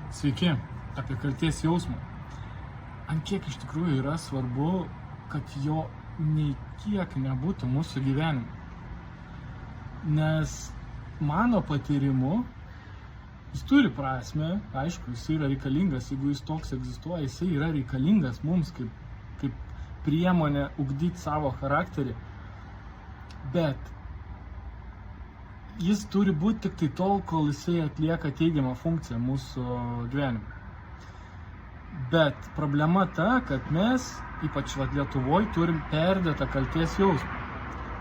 Sveiki, apie kaltės jausmą. Ant kiek iš tikrųjų yra svarbu, kad jo nei kiek nebūtų mūsų gyvenime. Nes mano patyrimu, jis turi prasme, aišku, jis yra reikalingas, jeigu jis toks egzistuoja, jis yra reikalingas mums kaip priemonė ugdyti savo charakterį, bet jis turi būti tik tai tol, kol jisai atlieka teigiamą funkciją mūsų gyvenime. Bet problema ta, kad mes, ypač Lietuvoje, turim perdėtą kaltės jausmą.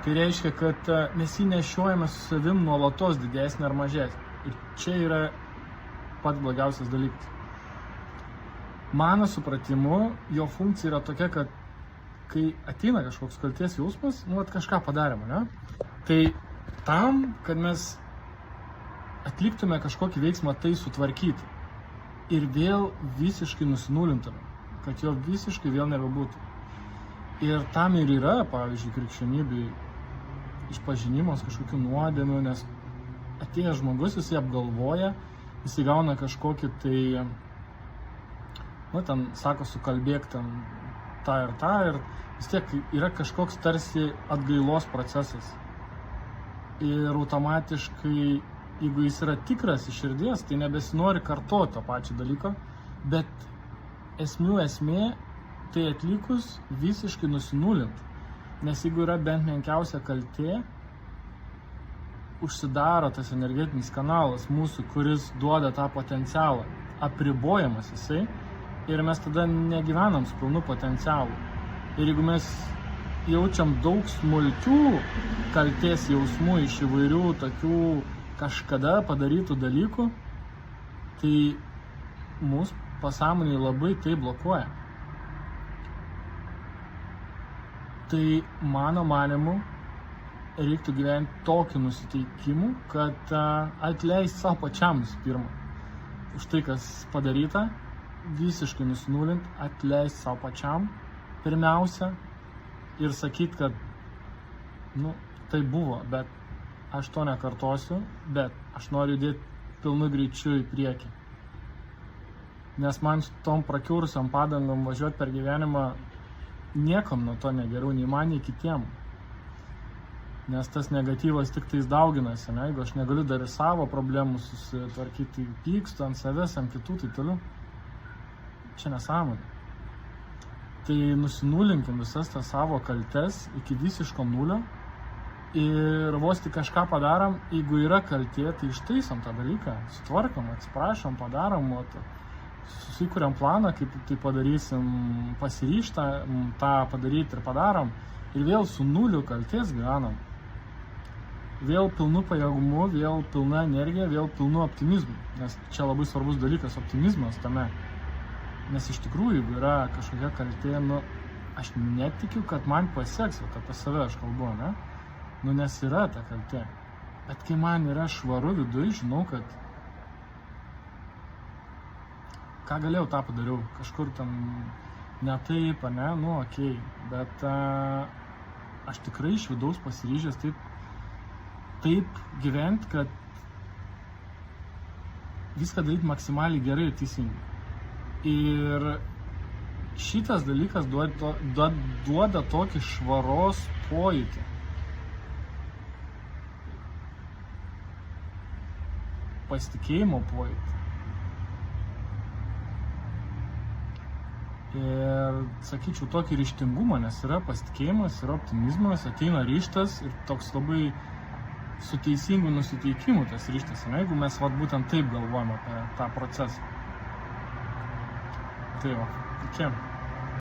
Tai reiškia, kad mes jį nešiojame su savim nuolatos didesnį ar mažesnį. Ir čia yra pats blogiausias dalykas. Mano supratimu, jo funkcija yra tokia, kad kai ateina kažkoks kaltės jausmas, kažką padarėme, ne? Tai tam, kad mes atliktume kažkokį veiksmą tai sutvarkyti ir vėl visiškai nusinulintume, kad jo visiškai vėl nebebūtų. Ir tam ir yra, pavyzdžiui, krikščionybė išpažinimas kažkokių nuodėmių, nes atėjęs žmogus, jisai apgalvoja, jisai gauna kažkokį tai, ten sako, sukalbėk ten tą ir vis tiek yra kažkoks tarsi atgailos procesas. Ir automatiškai, jeigu jis yra tikras iš širdies, tai nebesinori kartoti to pačio dalyko, bet esmė tai atlikus visiškai nusinulinti. Nes jeigu yra bent menkiausia kaltė, užsidaro tas energetinis kanalas mūsų, kuris duoda tą potencialą, apribojamas jisai, ir mes tada negyvenam su pilnu potencialu. Ir jeigu mes jaučiam daug smulkių kaltės jausmų iš įvairių tokių kažkada padarytų dalykų, tai mūsų pasąmonėje labai tai blokuoja. Tai mano manymu reiktų gyventi tokiu nusiteikimu, kad atleisti savo pačiam visų pirma. Už tai, kas padaryta, visiškai nusinulint, atleisti savo pačiam pirmiausia ir sakyti, kad tai buvo, bet aš to nekartosiu, bet aš noriu judėti pilnu greičiu į priekį. Nes man tom prakiūrusiam padangom važiuoti per gyvenimą niekam nuo to negeriau, nei man, nei kitiem. Nes tas negatyvas tik tais dauginasi, ne? Jeigu aš negaliu dar ir savo problemų susitvarkyti, pykstu ant savęs, ant kitų, tai toliau. Čia nesąmonė. Tai nusinulinkim visas tas savo kaltes iki visiško nulio ir vos tik kažką padarom, jeigu yra kaltė, tai ištaisom tą dalyką, sutvarkom, atsiprašom, padarom, susikuriam planą, kaip tai padarysim, pasiryžtą tą padaryti ir padarom ir vėl su nuliu kaltės gyvenam. Vėl pilnu pajėgumu, vėl pilna energija, vėl pilnu optimizmu, nes čia labai svarbus dalykas optimizmas tame. Nes iš tikrųjų, jeigu yra kažkokia kaltė, aš netikiu, kad man paseks, apie save aš kalbu, ne? Nes yra ta kaltė. Bet kai man yra švaru viduj, žinau, kad ką galėjau, tą padariau. Kažkur ten ne taip, ne? Okei. Bet aš tikrai iš vidaus pasiryžęs taip gyventi, kad viską daryti maksimaliai gerai ir teisingai. Ir šitas dalykas duoda tokį švaros pojūtį. Pasitikėjimo pojūtį. Ir sakyčiau tokį ryžtingumą, nes yra pasitikėjimas, yra optimizmas, ateina ryžtas ir toks labai su teisingu nusiteikimu tas ryžtas. Jeigu mes būtent taip galvojame apie tą procesą. Tai va, iki.